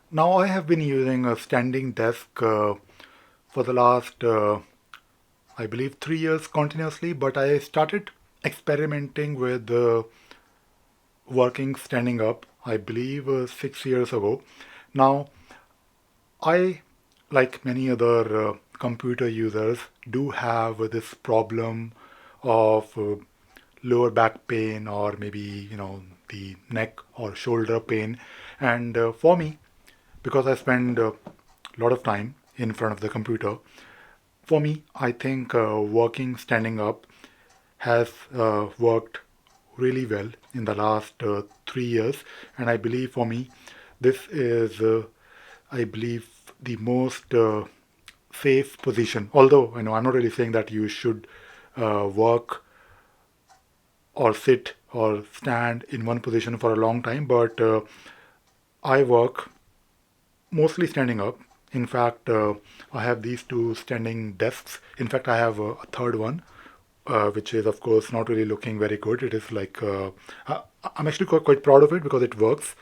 Now I have been using a standing desk for the last, I believe, 3 years continuously. But I started experimenting with working standing up, I believe, 6 years ago. Now I, like many other computer users, do have this problem of lower back pain or maybe the neck or shoulder pain. And for me, because I spend a lot of time in front of the computer, for me, I think working standing up has worked really well in the last 3 years, and I believe for me, this is, I believe, the most safe position. Although I know I'm not really saying that you should work or sit or stand in one position for a long time, but I work mostly standing up. In fact, I have these two standing desks. In fact, I have a third one, which is, of course, not really looking very good. It is like, I'm actually quite proud of it because it works,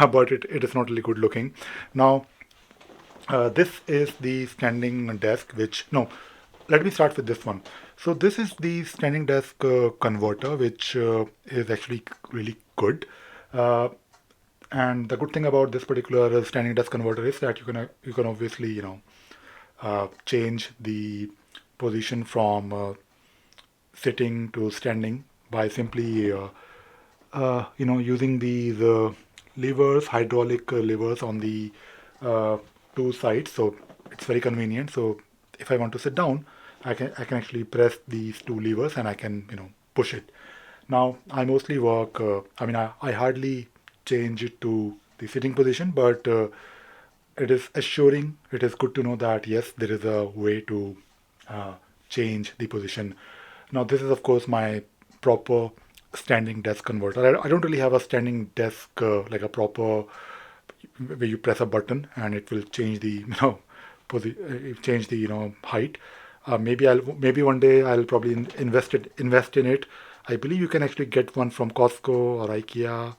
but it is not really good looking. Now, this is the standing desk, which, no, let me start with this one. So, this is the standing desk converter, which is actually really good. Uh, and the good thing about this particular standing desk converter is that you can obviously change the position from sitting to standing by simply using these levers, hydraulic levers on the uh, two sides. So it's very convenient. So if I want to sit down, I can actually press these two levers and I can push it. Now I mostly work. I hardly change it to the sitting position, but it is assuring. It is good to know that yes, there is a way to uh, change the position. Now, this is of course my proper standing desk converter. I don't really have a standing desk like a proper where you press a button and it will change the change the height. Maybe one day I'll probably invest in it. I believe you can actually get one from Costco or IKEA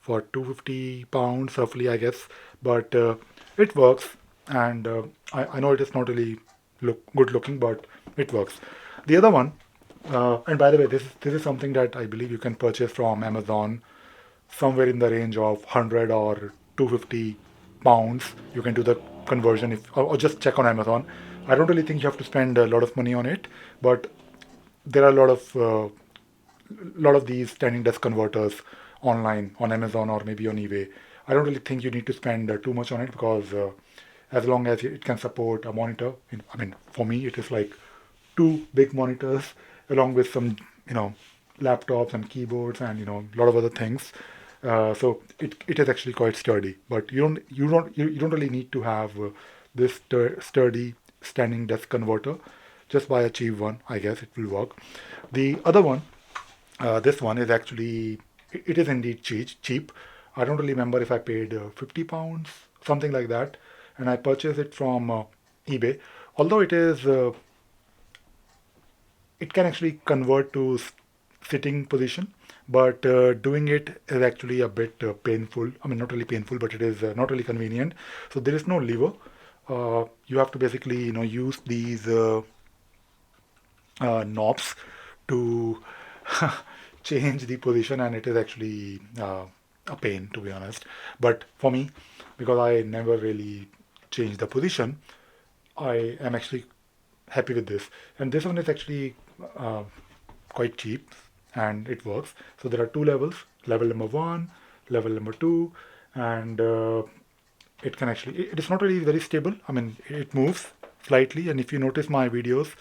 for 250 pounds roughly, I guess. But it works, and I know it is not really good looking, but it works. The other one, and by the way, this is something that I believe you can purchase from Amazon somewhere in the range of 100 or 250 pounds. You can do the conversion or just check on Amazon. I don't really think you have to spend a lot of money on it, but there are a lot of these standing desk converters online on Amazon or maybe on eBay. I don't really think you need to spend too much on it because as long as it can support a monitor, for me, it is like two big monitors along with some, you know, laptops and keyboards and a lot of other things. So it is actually quite sturdy. But you don't really need to have this sturdy standing desk converter. Just buy a cheap one. I guess it will work. The other one, this one is actually, it is indeed cheap. I don't really remember if I paid 50 pounds, something like that, and I purchased it from eBay. Although it can actually convert to sitting position, but doing it is actually a bit painful. I mean, not really painful, but it is not really convenient. So there is no lever. You have to basically use these knobs to change the position, and it is actually a pain, to be honest. But for me, because I never really changed the position, I am actually happy with this. And this one is actually uh, quite cheap and it works. So there are two levels, level number one, level number two, and it can actually, it is not really very stable. I mean, it moves slightly. And if you notice my videos,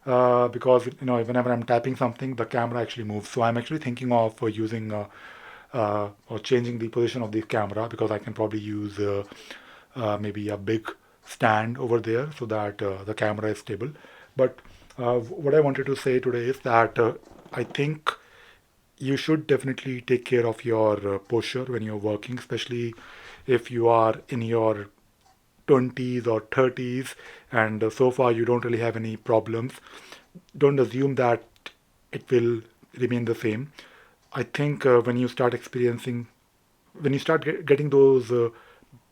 because whenever I'm tapping something, the camera actually moves. So I'm actually thinking of using or changing the position of the camera because I can probably use maybe a big stand over there so that the camera is stable. But what I wanted to say today is that I think you should definitely take care of your posture when you're working, especially if you are in your 20s or 30s and so far you don't really have any problems. Don't assume that it will remain the same. I think when you start getting those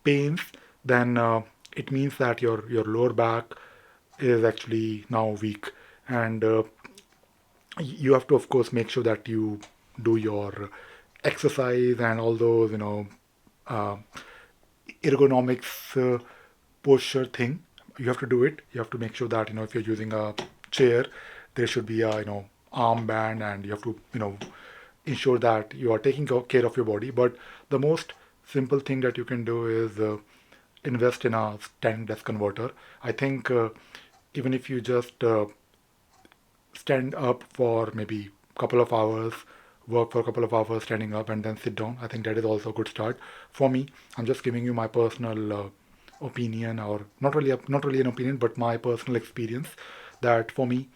pains, then it means that your lower back is actually now weak, and you have to of course make sure that you do your exercise and all those uh, ergonomics posture thing. You have to do it. You have to make sure that if you're using a chair, there should be a armband, and you have to ensure that you are taking care of your body. But the most simple thing that you can do is invest in a standing desk converter. I think even if you just stand up for maybe a couple of hours, work for a couple of hours standing up, and then sit down. I think that is also a good start. For me, I'm just giving you my personal opinion, or not really an opinion, but my personal experience. That for me,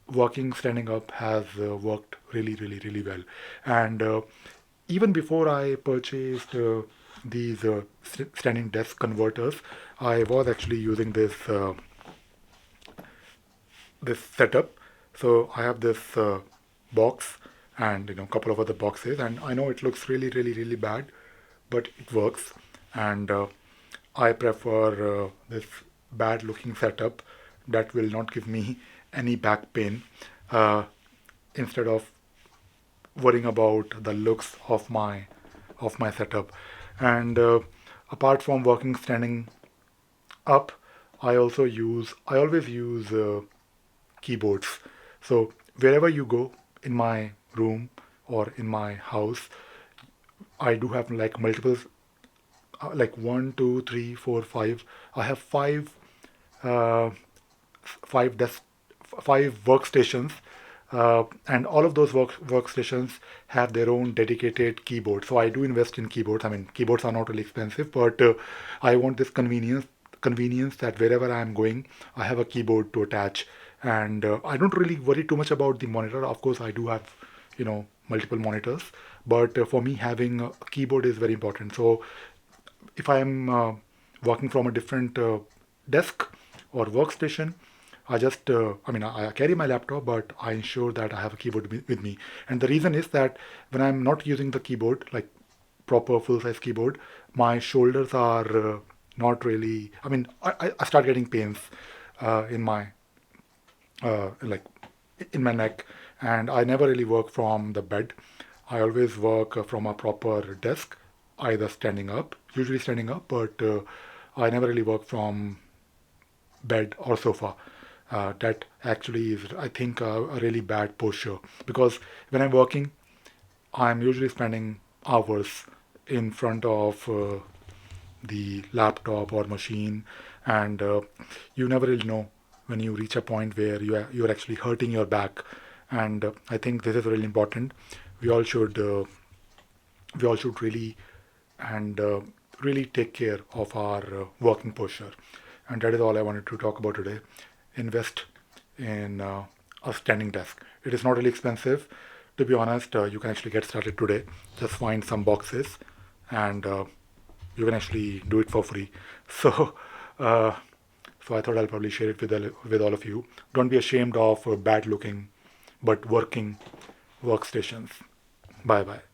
working standing up has worked really, really, really well. And even before I purchased these standing desk converters, I was actually using this setup. So I have this box and a couple of other boxes, and I know it looks really, really, really bad, but it works. And I prefer this bad-looking setup that will not give me any back pain, uh, instead of worrying about the looks of my setup. And apart from working standing up, I always use keyboards. So wherever you go in my room or in my house, I do have like multiple, like one, two, three, four, five. I have uh, five desk, five workstations, and all of those workstations have their own dedicated keyboard. So I do invest in keyboards. I mean, keyboards are not really expensive, but I want this convenience that wherever I am going, I have a keyboard to attach, and I don't really worry too much about the monitor. Of course, I do have multiple monitors, but for me, having a keyboard is very important. So if I am working from a different desk or workstation, I carry my laptop, but I ensure that I have a keyboard with me. And the reason is that when I'm not using the keyboard, like proper full size keyboard, my shoulders are not really, I start getting pains in my like in my neck, and I never really work from the bed. I always work from a proper desk, either standing up, usually standing up, but I never really work from bed or sofa. That actually is, I think, a really bad posture, because when I'm working, I'm usually spending hours in front of the laptop or machine, and you never really know when you reach a point where you're actually hurting your back. And I think this is really important. We all should really and really take care of our working posture. And that is all I wanted to talk about today. Invest in a standing desk. It is not really expensive. To be honest, you can actually get started today. Just find some boxes, and you can actually do it for free. So, uh, so I thought I'll probably share it with all of you. Don't be ashamed of bad looking but working workstations. Bye bye.